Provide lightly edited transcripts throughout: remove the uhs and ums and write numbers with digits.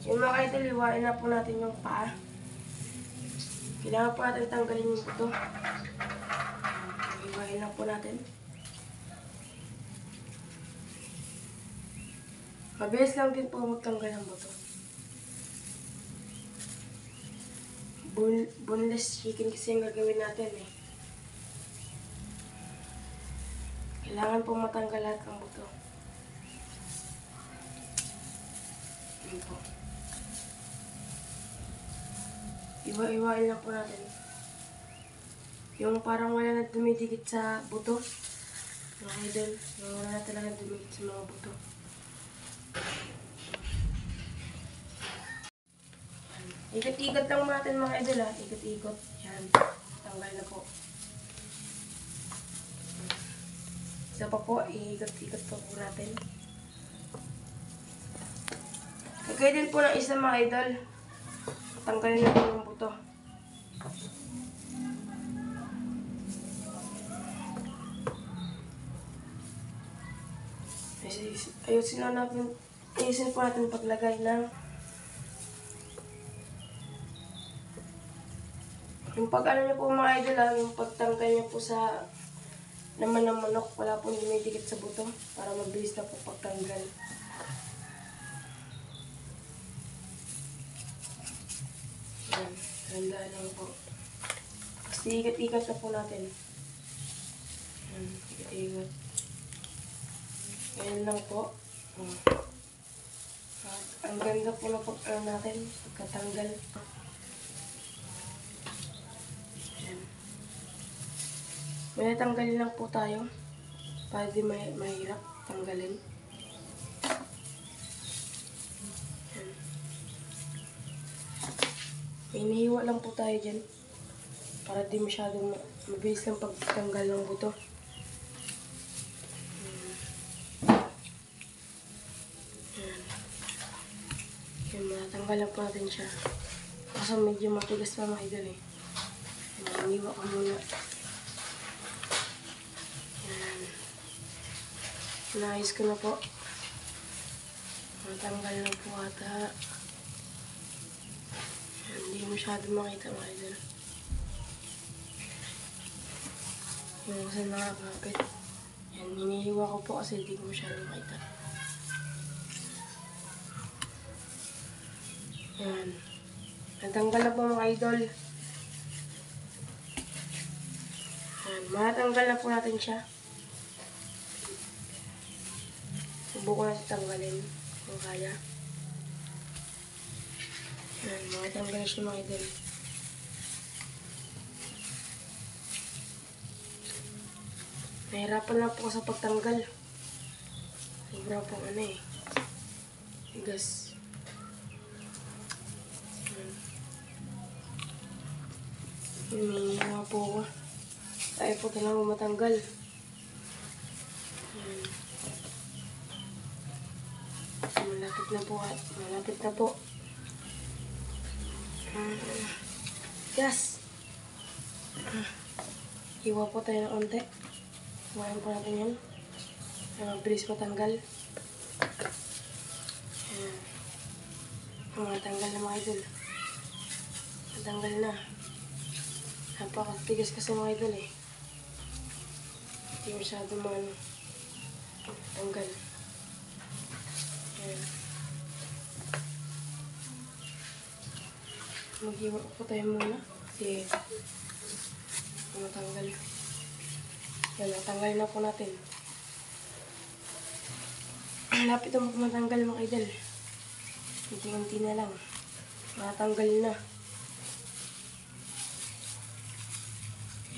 Yung mga idol, iwain na po natin yung paa. Kailangan po natin tanggalin yung buto. Iwain na po natin. Mabilis lang din po magtanggal ng buto. Boneless chicken kasi yung gagawin natin eh. Kailangan po matanggal lahat ng buto. Yun po. Iwa-iwain lang po natin. Yung parang wala na dumidikit sa buto. Mga idol, yung wala na talaga dumidikit sa mga buto. Ikot-ikot lang natin mga idol ha. Ikot-ikot. Yan. Tanggal na po. Isa pa po, ikot-ikot pa po natin. Lagay din po ng isa mga idol. Tanggalin na po yung buto. Ayusin po natin paglagay ng yung pag-ano nyo po mga idol ha, yung pagtanggal nyo po sa laman ng manok, wala pong dumidikit sa buto para mabilis na po pagtanggal. Yan, handa lang po. Kasi ikat-ikat na po natin. Yan, ikat-ikat. Ayan lang po. Ang ganda po na pag-ano natin, pagkatanggal. May natanggalin lang po tayo para di mahirap tanggalin. May nahiwa lang po tayo dyan para di masyadong mabilis lang pagtanggal ng buto. Yan, matanggal lang po natin siya. Kaso medyo matigas pa mga idol eh. Iniwa ko muna. Naayos ko na po. Matanggal na po ata. Hindi masyado makita mga idol. Yung kasi nakakapit. Yan, hinihiwa ko po kasi hindi ko masyado makita. Yan. Natanggal na po mga idol. Yan, matanggal na po natin siya. Subukan natin tanggalin kung kaya. Yan, matanggal na siya mga idol. Nahirapan lang po sa pagtanggal. Sobrang po ano eh. Tigas. Hinihiwa po ako. Tayo po talaga matanggal. Yan. Malapit na po. Malapit na po. Yes! Hiwa po tayo ng konti. Hiwain po natin yan. Mabilis matanggal. Ayan. Matanggal na mga idol. Matanggal na. Napakatigas kasi mga idol eh. Hindi masyado tanggal. Ayan. Maghiwa po tayo muna. Kasi matanggal. Yan, natanggal na po natin. Lapit na matanggal mga idol. Kunti-kunti na lang. Natanggal na.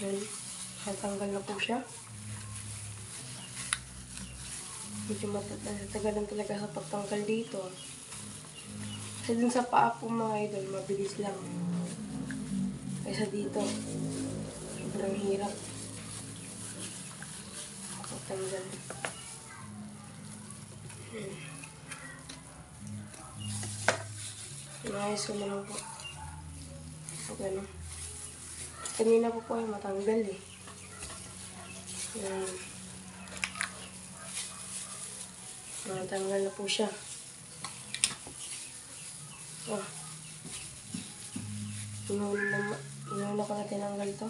Yan. Natanggal na po siya. Medyo matagalan talaga sa pagtanggal dito. Kasi dun sa paa po mga idol, mabilis lang. Kaysa dito, sobrang hirap. Pagtanggal. Inayos ko naman po. Pag ano. Kanina po ay matanggal eh. Yan. Matanggal na po siya. Oh, inuna ko na tinanggal to.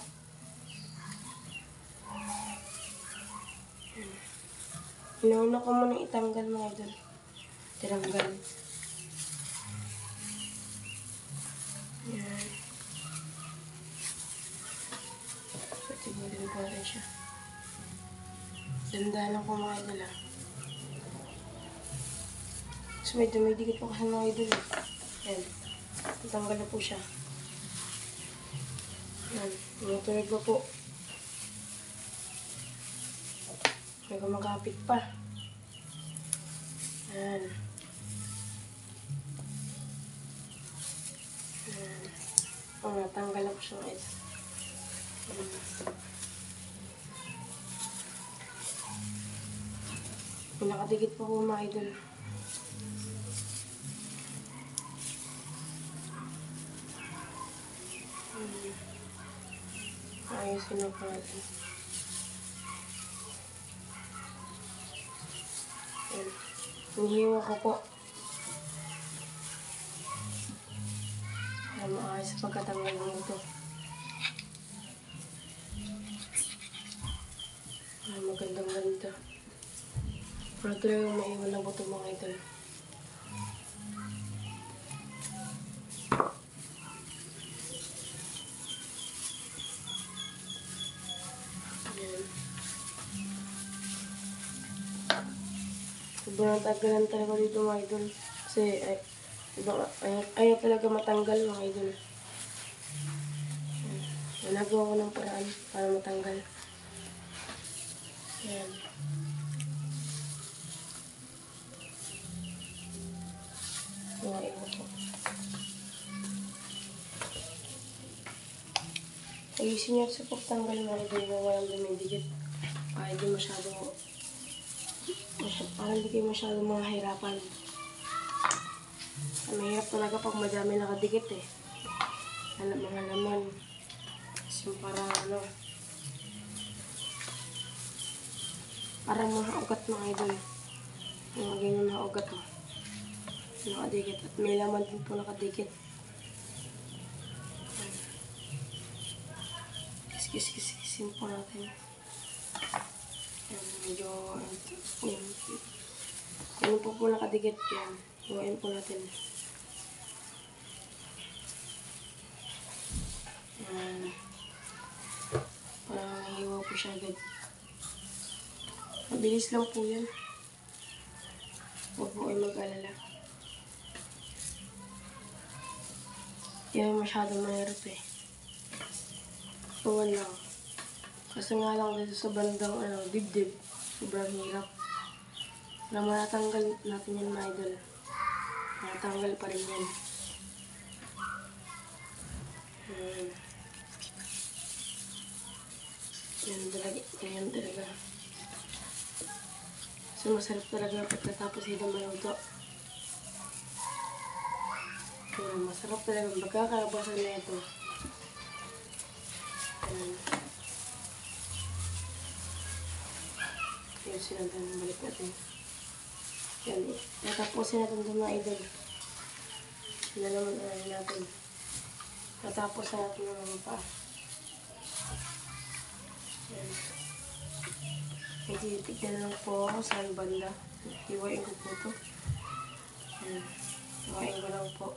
Inuna ko muna itanggal mga idol. Tinanggal. Yan. Patigulin ko rin siya. Dandanan ko mga idol ah. So may dumidikit po kasi mga idol eh. Yan. Natanggal na po siya. Yan. Tumutunog na po. May kumakapit pa. Yan. Yan. Oh, natanggal na po siya mga idol. May nakadikit pa po mga idol. Ayusin na po natin. Yan. Hinihiwa ko po. Para maayos sa pagkatanggal ng buto. Ay, magandang ganda. Para talagang maiwan na buto mga idol. Yan. Sobrang tagalan talaga dito mga idol. Kasi ayaw talaga matanggal mga idol. Nagawa ko ng paraan para matanggal. Yan. Ngayon ko. Ayusin niyo sa pagtanggal mga idol na walang dumidikit. Para hindi kayo masyado mahirapan. Mahirap talaga pag madami nakadikit eh. Mga laman. So parang parang mga ugat mga idol. Mga ganyan mga ugat oh. Nakadikit. At may laman din po nakadikit. Kiss-kiss-kissin po natin. Yan, medyo yan po nakadikit yan. Iwain po natin. Yan. Parang nahiwa po siya agad. Mabilis lang po yan. Huwag po kayo mag-alala. Yan masyadong mahirap eh. Tuwan lang. Kasi nga lang dito sa bandang dibdib. Sobrang hirap. Na matatanggal natin yan mga idol. Matatanggal pa rin yan. Yan talaga. So masarap talaga pagkatapos ito maluto. Masarap talaga magkakalabasan na ito. Yan sinadang balik natin. Yan eh. Natapusin natin ito mga idol. Sinalaman natin. Natapos na natin yung pa. Yan. Tignan lang po ako saan banda. Hiwain ko po ito. Yan. Hiwain ko lang po.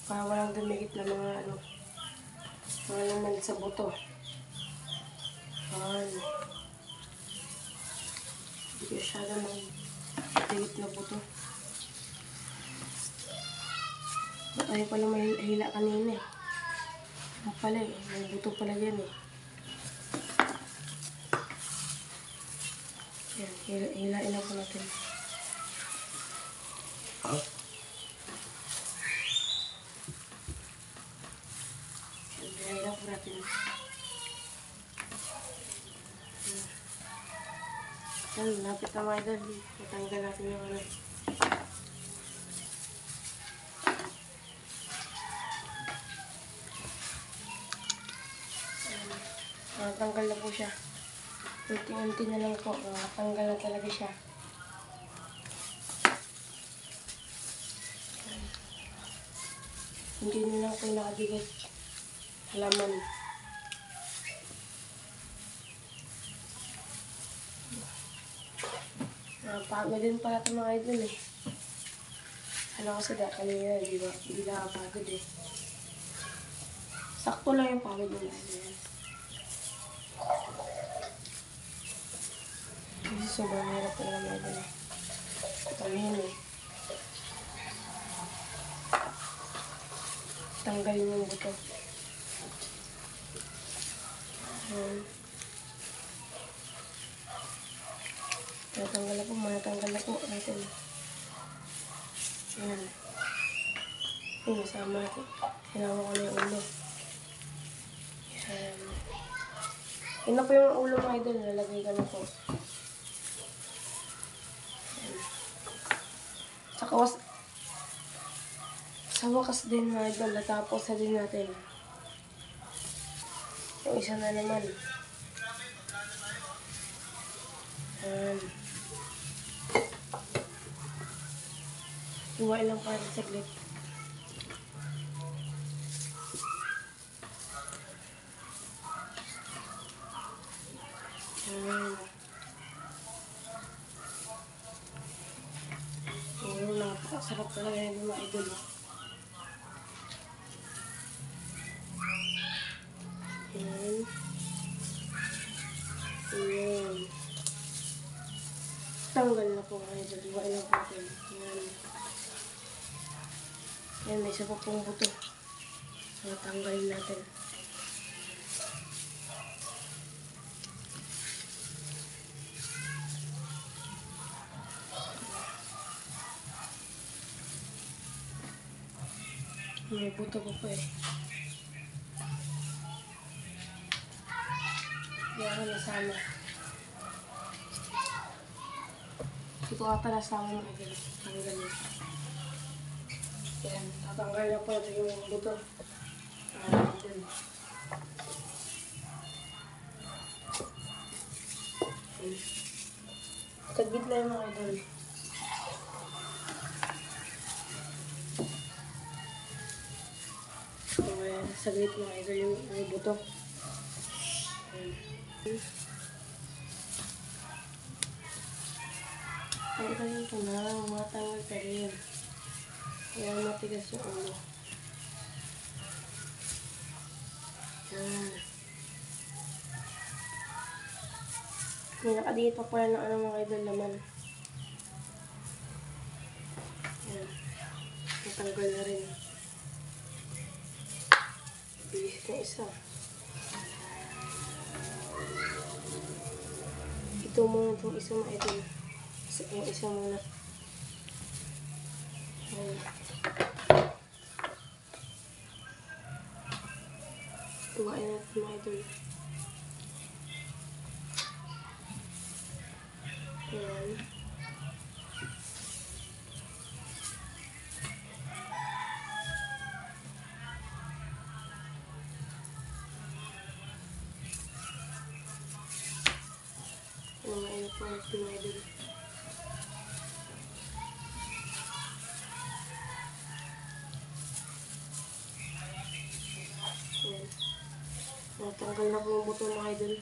Para walang dumikit na mga mga laman sa buto. Yan. Hindi ko siya naman dumikit na buto. Ba't ayaw pala mahila kanina eh. Ano pala eh. May buto pala yan eh. Yan. Hilain lang po natin. Hilain po natin. Yan. Lapit na mga idol. Matanggal natin yung Tanggal na po siya. Unti-unti na lang po. Tanggal na talaga siya. Hindi na lang po nakadikit. Halaman. Napagod din pala ito mga idol eh. Ano kasi kanina, di ba? Hindi nakapagod eh. Sakto lang yung pagod nila. Kasi sobrang hirap talaga mga idol eh. Tangin eh. Tanggalin yung buto. Matanggal na po natin. Ayan. Ayan, masama natin. Sinama ko na yung ulo. Ayan. Yun na po yung ulo mga idol. Nalagay ka na po. Ayan. Sa wakas din mga idol. Natapos na din natin. Yung isa na naman. Ayan. Iwain lang para saglit. Ayan. Ayan, napakasarap talaga yung mga idol. Ayan. Ayan. Tanggal na po mga idol. Iwain lang po natin. Ayan. Ayan, may isa pa pong buto. So, tanggalin natin. May buto pa po eh. Hindi ako nasama. Hindi ko ata nasama mga idol. Tanggal na. Ayan, tatanggal na po natin yung buto. Ayan. Saglit lang yung mga idol. Ayan, saglit mga idol yung buto. Ayan. Ang galing ko na, matanggal ka rin. Ayan, matigas yung ulo. Ayan. May nakadikit pa pala ng mga idol naman. Ayan. Natanggal na rin. Bilis na isa. Ito muna itong isa mga idol. Yung isa muna. Ayan. Tuwain natin mga idol. Ayan. Ayan po natin mga idol. Ayan. Natanggal na po yung buto mga idol.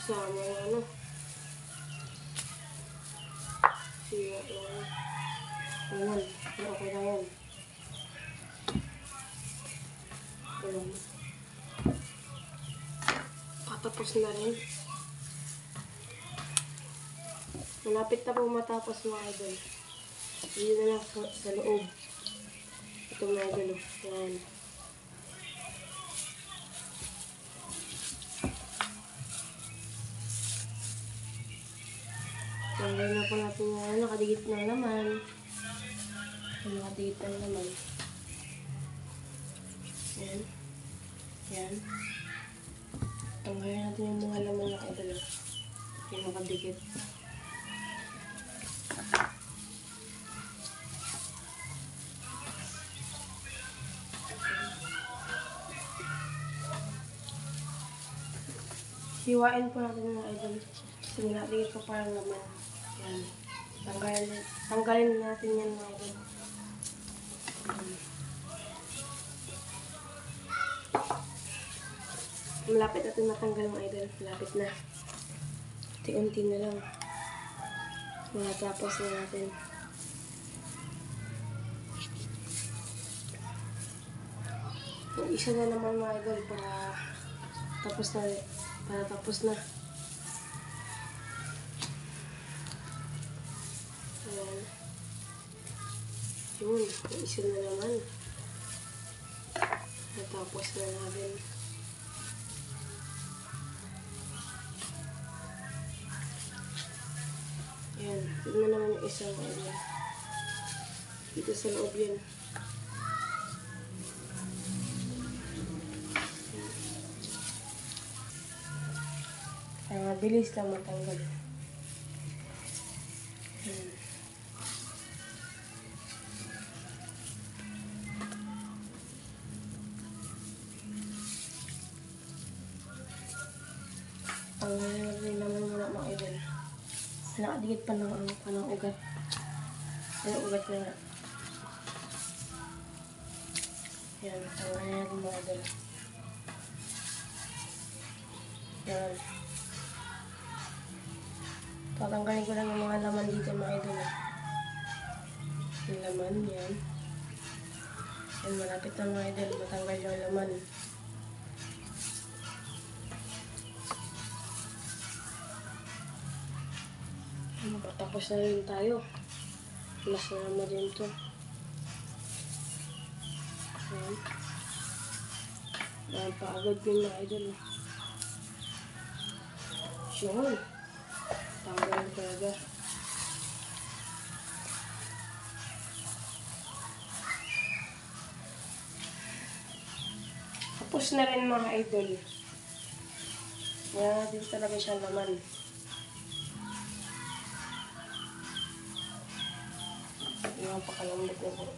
Sama yung ano. Siya yung ayan. Okay na yan. Ayan. Patapos na rin. Malapit na po matapos mga idol. Hindi na lang sa loob. Ito mga idol. Ayan. Tanggal na po natin yung nakadikit na naman. Nakadikit na naman. Ayan. Ayan. Tanggalin natin yung mga laman na kaidol. Yung nakadikit. Hiwain po natin mga idol. Kasi nakadikit po parang laman. Ayan. Tanggalin natin yan mga idol. Malapit na ito natanggal mga idol. Malapit na. Unti-unti na lang. Matapos na natin. Isa na naman mga idol para tapos na. Para tapos na. Ayan. Yun. Isa na naman. Natapos na natin. Ayan. Tignan naman yung isang ano. Dito sa loob yan. Mabilis lang matanggal. Tanggalin rin naman muna mga idol. Nakadikit pa ng ugat. Ay, ugat na nga. Yan, tanggalin natin mga idol. Yan. Tatanggalin ko lang yung mga laman dito mga idol. Yung laman, yan. Yan, malapit na mga idol. Matanggal yung laman. Tapos na rin tayo. Last na naman din ito. Yan. Napagod yun mga idol. Yun. Tanggalin talaga. Tapos na rin mga idol. Yan din talaga siya laman. Yung pakalambot na po.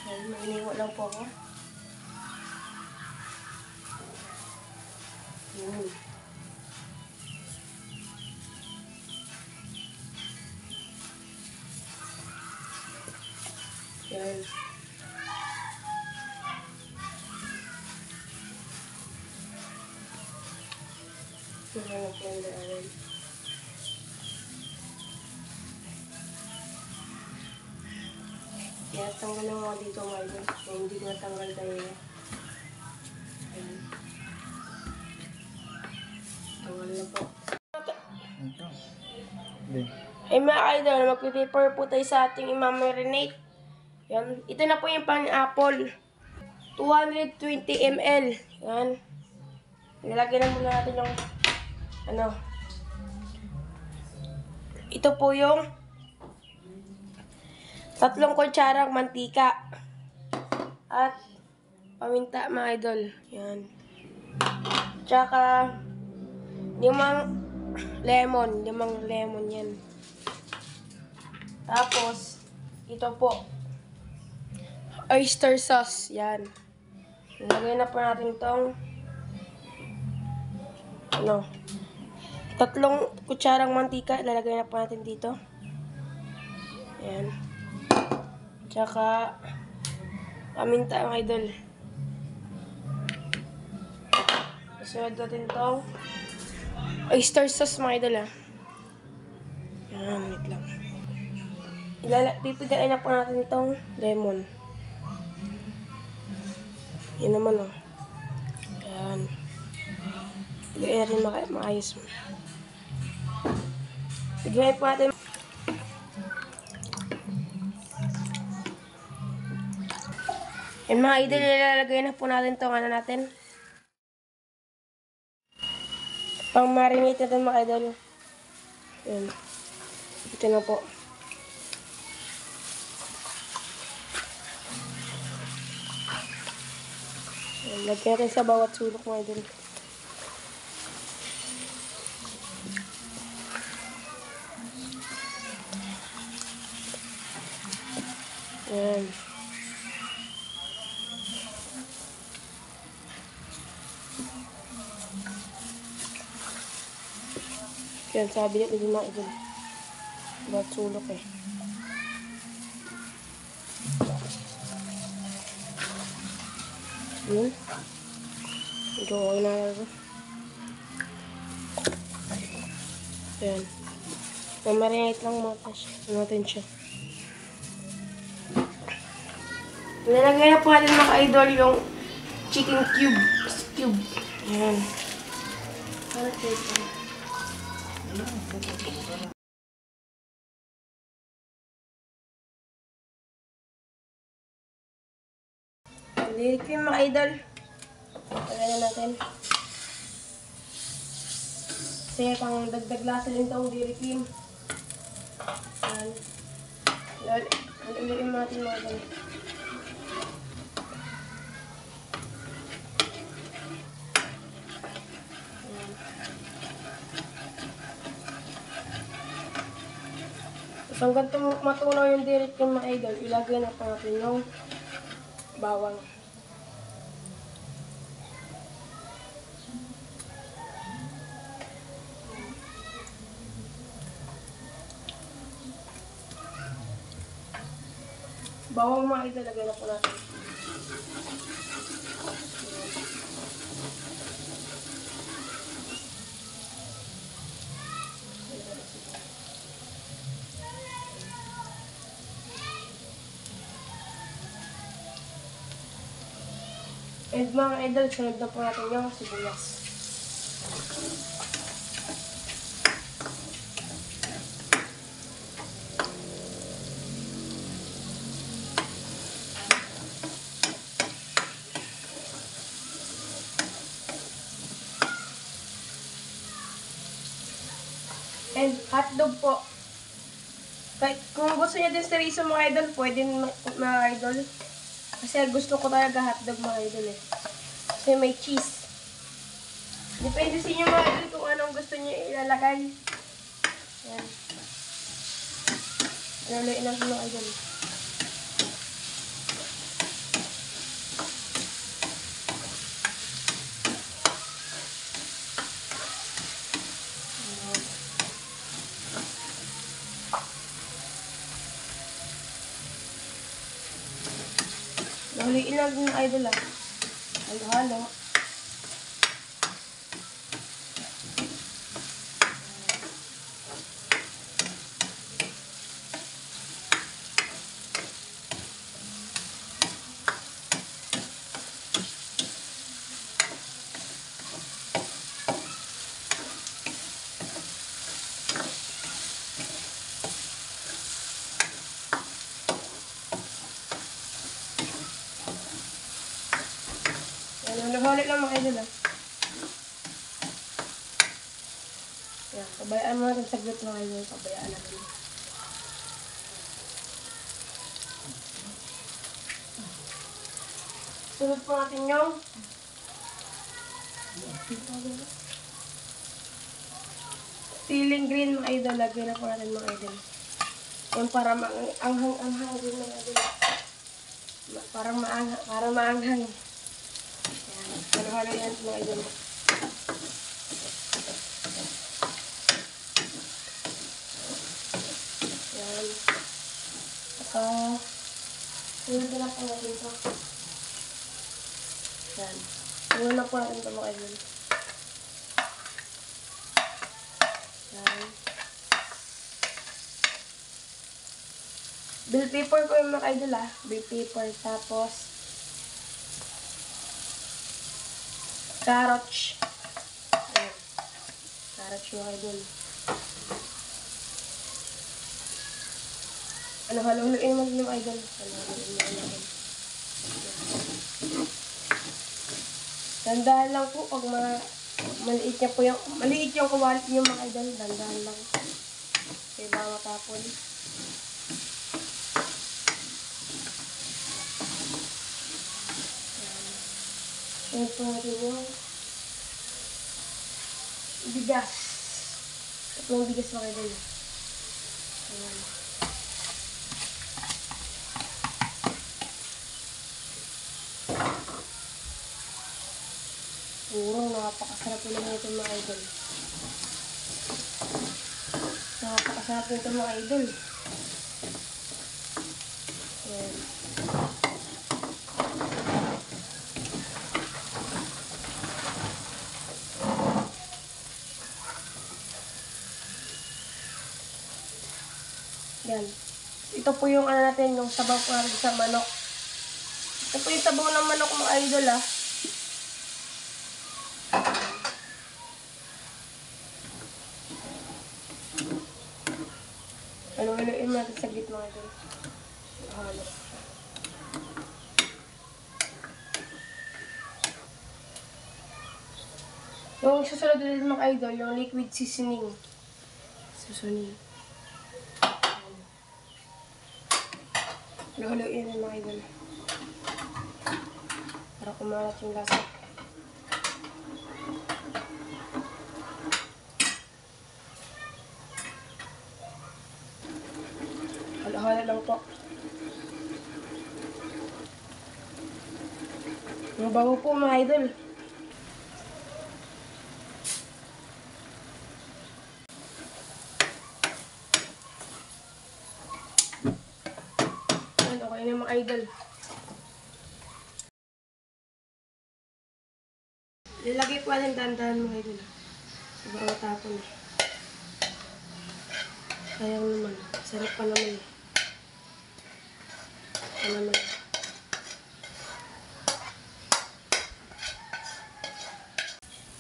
Yan, mainiwa lang po ako. Yan. Yan. Mahanap po ang daanan. Kaya tanggal lang ako dito mga idol. Kaya hindi ko natanggal tayo. Ayan. Tanggal na po. Ay mga idol, mag-prepare po tayo sa ating i-marinate. Yan. Ito na po yung pineapple. 220 ml. Yan. Nilagyan na muna natin yung ano. Ito po yung 3 kutsarang mantika. At paminta mga idol. Yan. Tsaka 5 lemon. 5 lemon yan. Tapos, ito po. Oyster sauce. Yan. Nilagay na po natin itong 3 kutsarang mantika. Lalagay na po natin dito. Yan. Tsaka paminta ang idol. Sunod natin itong oyster sauce mga idol ha. Yan, wait lang. Pipigain na po natin itong lemon. Yan naman oh. Yan. Pigain natin maayos mo. Pigain po natin. Yan mga idol, ilalagay na po natin itong ano natin. Pang marinate natin mga idol. Yan. Ito na po. Yan. Lagyan natin sa bawat sulok mga idol. Yan. Yan, sabi niya, hindi mga idol. Ba't sulok eh. Yun. Medyo okay na ito. Ayan. Mamarinate lang natin siya. Nilagay na po natin mga idol yung chicken cube. Ayan. Dairy cream mga idol. Lagyan na natin. Kasi pang dagdag lasa din itong dairy cream. Ayan. Lagyan natin mga idol. So, hanggang matunaw yung dairy cream mga idol, ilagay na pa natin yung bawang. Bawang mga idol, lagay na po natin. And mga idol, sunod na po natin yung sibuyas. And hotdog po. Kahit kung gusto niyo din sa riso mga idol, pwede mga idol. Kasi gusto ko talaga hotdog mga idol eh. Kasi may cheese. Depende sa inyo mga idol kung anong gusto niyo ilalagay. Ayan. Luluin lang mga idol. Nahuliin lang yung idol ah. Halo-halo. Halo-halo lang mga idol ah. Yan, pabayaan mo natin saglit mga idol. Pabayaan natin. Sunod po natin yung ceiling green mga idol. Lagyan na po natin mga idol. Yung para maanghang din mga idol. Para maanghang. Halo-halo yan mga idol. Yan. Sunod na po natin ito. Yan. Sunod na po natin ito mga idol. Yan. Bell pepper po yung mga idol ah. Bell pepper. Tapos carrots. Ayan. Carrots yung idol. Halo-haloin mo din yung idol. Halo-haloin mo din. Dandahan lang po pag maliit niya po yung maliit yung kawalit niyo mga idol. Dandahan lang. Kaya ba matapon. Ayan po natin yung bigas. Ito yung bigas mga idol. Ayan. Puro, napakasarap po naman ito mga idol. Napakasarap Napakasarap nito mga idol. Ayan. Yan. Ito po yung ano natin, yung sabaw po natin sa manok. Ito po yung sabaw ng manok mga idol ah. Halo-haloin natin sa gitna mga idol. Halo. Yung susunod ulit mga idol, yung liquid seasoning. Susunin. Halo-haloin na mga idol. Para kumalat yung lasa. Halo-halo lang po. Ang bago po mga idol. Okay na mga idol. Nilagay po natin dahan-dahan mga idol. Sobrang matapon eh. Sayang naman. Sarap pa naman eh. Ano naman.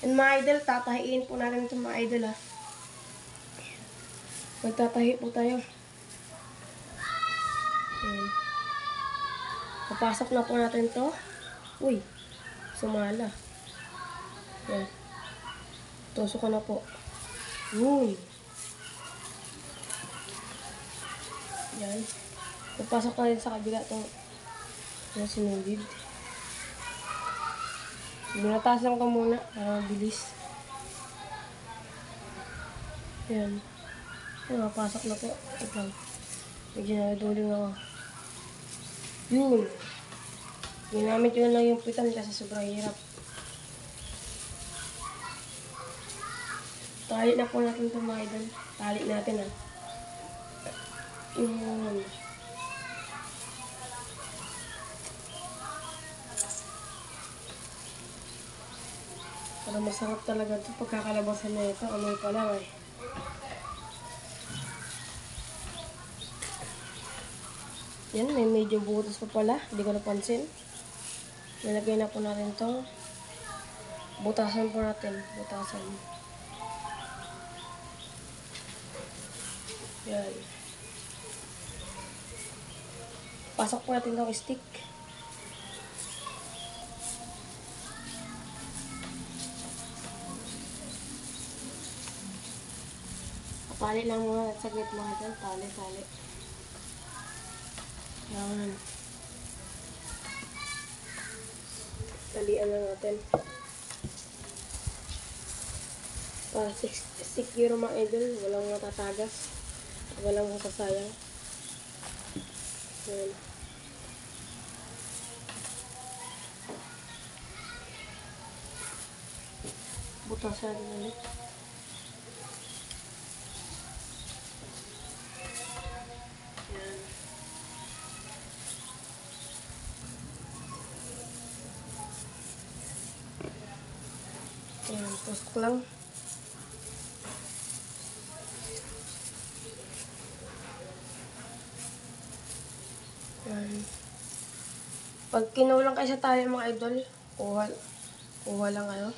And mga idol, tatahiin po natin ito mga idol ha. Magtatahi po tayo. Ayan. Papasok na po natin ito. Uy, sumala. Ayan. Tusok ko na po. Uy. Ayan. Papasok na rin sa kabila itong sinugid. Binataas lang ko muna para mabilis. Ayan. Papasok na po. Ito lang. Medyo naduling ako. Yun. Ginamit yun lang yung pitan kasi sobrang hirap. Tali na po natin ito mga idol. Tali natin ah. Yun. Para masarap talaga ito pagkakalabasan na ito. Amoy pa lang eh. Yan, may medyo butas pa pala. Hindi ko napansin. Nilagay na po natin ito. Butasan po natin. Butasan. Yan. Pasok po natin itong stick. Tali lang muna sa gitna natin. Tali. Yan. Talian lang natin. Para secure mga idol. Walang matatagas. Walang masasayang. Yan. Butasan ulit. Yan. Yan, tusok lang. Yan. Pag kinulang kayo sa tayo mga idol, kuha lang kayo.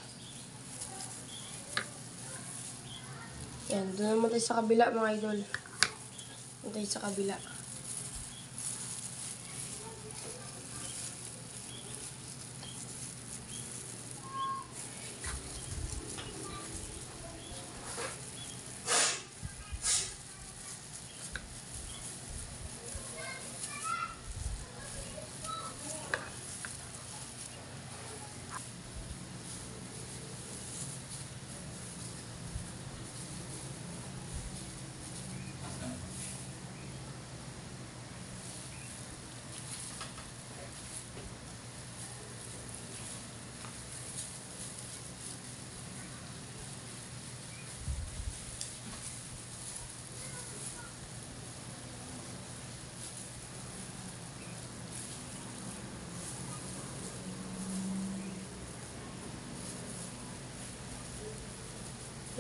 Yan, doon naman tayo sa kabila mga idol. Doon tayo sa kabila.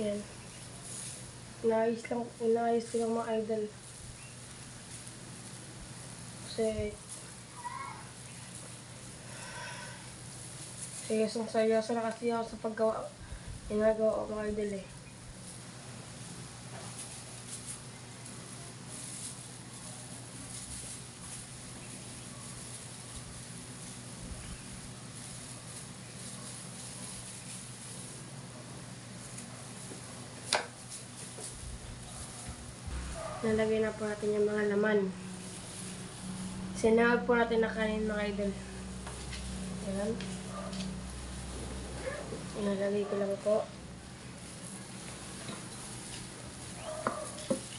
Yan. Inaayos ko lang mga idol. Kasi seryoso na kasi ako sa ginagawa ko mga idol eh. Nalagay na po natin yung mga laman. Sinahag po natin na kanin mga idol. Ayan. Inalagay ko lang po.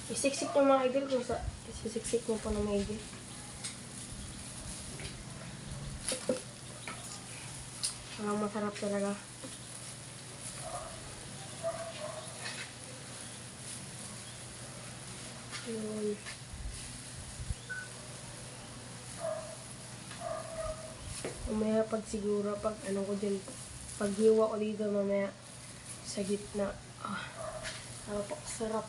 Isiksik nyo mga idol kung isiksik nyo po na maigi. Parang masarap talaga. Yun. Mamaya pag siguro, pag ano ko dyan, pag hiwa ko dito mamaya sa gitna. Napakasarap.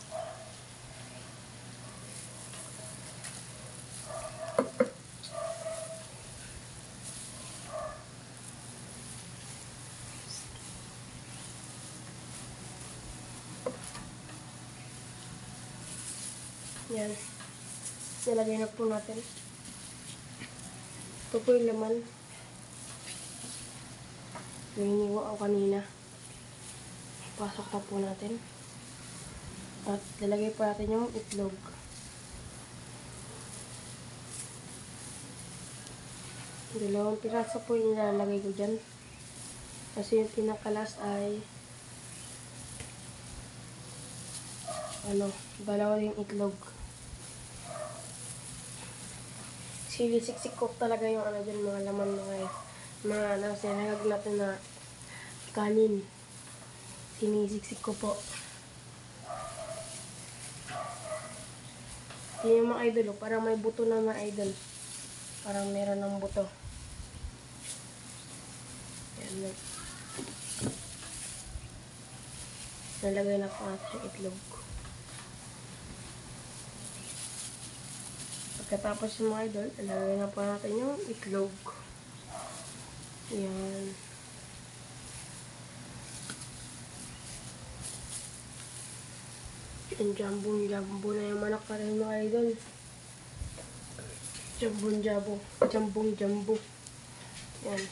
Yan. Nilagay na po natin. Ito po yung laman. Yung hiniwa ko kanina. Pasok na po natin. At lalagay po natin yung itlog. Dalawang piraso po yung nilalagay ko dyan. Kasi yung pinakalas ay dalawa yung itlog. Sinisiksik ko talaga yung dyan, mga laman mga sinahag natin na kanin. Sinisiksik ko po. Yan yung mga idol, parang may buto na mga idol. Parang meron ng buto. Yan. Nalagay na po natin yung itlog. Pagkatapos yung mga idol, nalagay na po natin yung itlog. Yan. Yung jambong-jambo na yung manok pa rin mga idol. Jambong-jambo. Yan.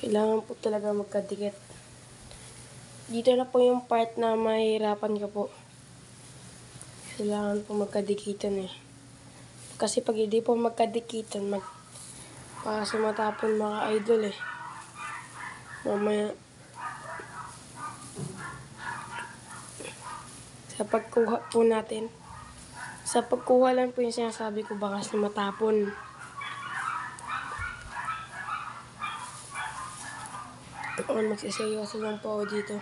Kailangan po talaga magkadikit. Dito na po yung part na mahirapan ka po. Kailangan po magkadikitan eh. Kasi pag hindi po magkadikitan, para sumatapon mga idol eh. Mamaya, sa pagkuha lang po yung sinasabi ko, baka sumatapon. Magsiseryoso lang po ako dito.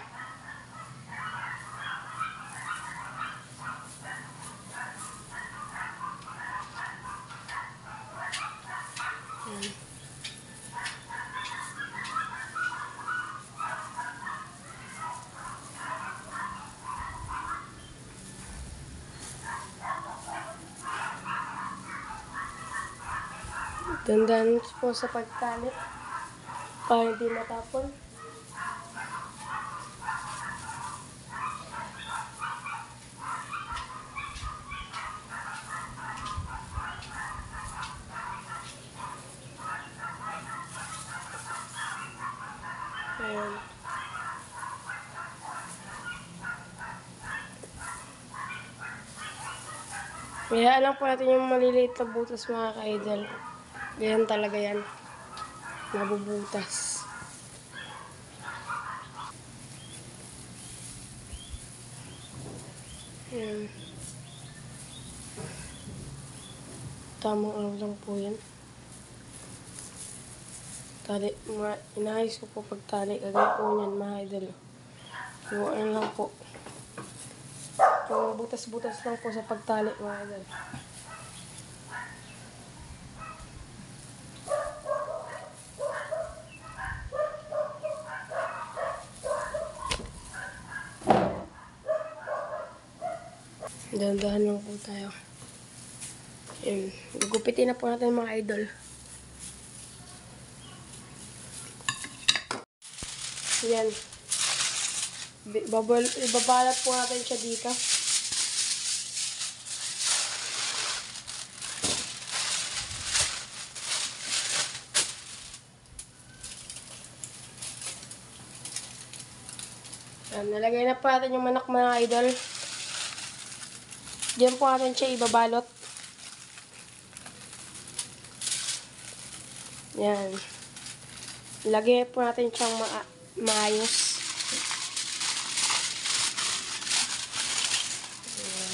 Dandan po sa pagkalit para hindi matapon. Ayan. Kaya lang po natin yung maliliit na butas mga ka-idol. Ganyan talaga yan. Nabubutas. Ayan. Tamang ano lang po yan. Tali, inayos ko po pagtali. Kagaya po yan mga idol. Iwan lang po. Yung butas-butas lang po sa pagtali mga idol. Dahan-dahan lang po tayo. Ayun. Gugupitin na po natin mga idol. Yan. Ibabalat po natin siya dito. Nalagay na po natin yung manok mga idol. Diyan po natin siya ibabalot. Yan. Lagay po natin siyang maayos. Yan.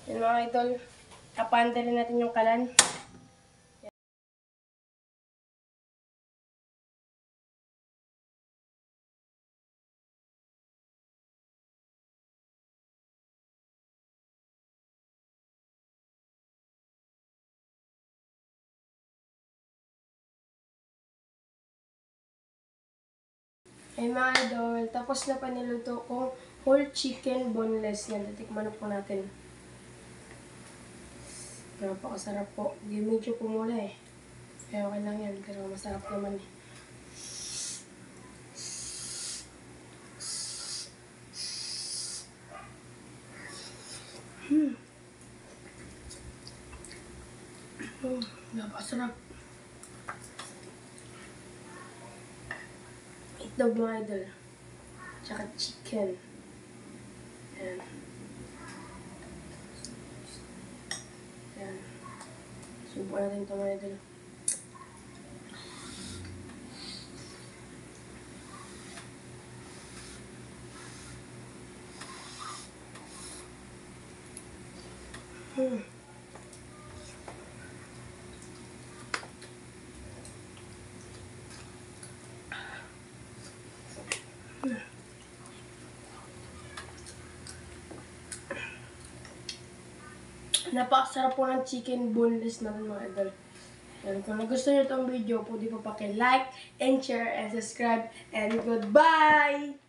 Yan mga idol. Kapanda rin natin yung kalan. Ay mga idol, tapos na pa niluto kong whole chicken boneless. Yan, titikman na po natin. Napakasarap po. Hindi medyo pumula eh. Kaya okay lang yan, pero masarap naman eh. Napakasarap. Itlog mga idol. Tsaka chicken. Ayan. Ayan. Subukan natin ito mga idol. Napakasarap po ng chicken boneless natin mga idol. And kung nagustuhan nyo itong video, pwede po like and share and subscribe. And goodbye!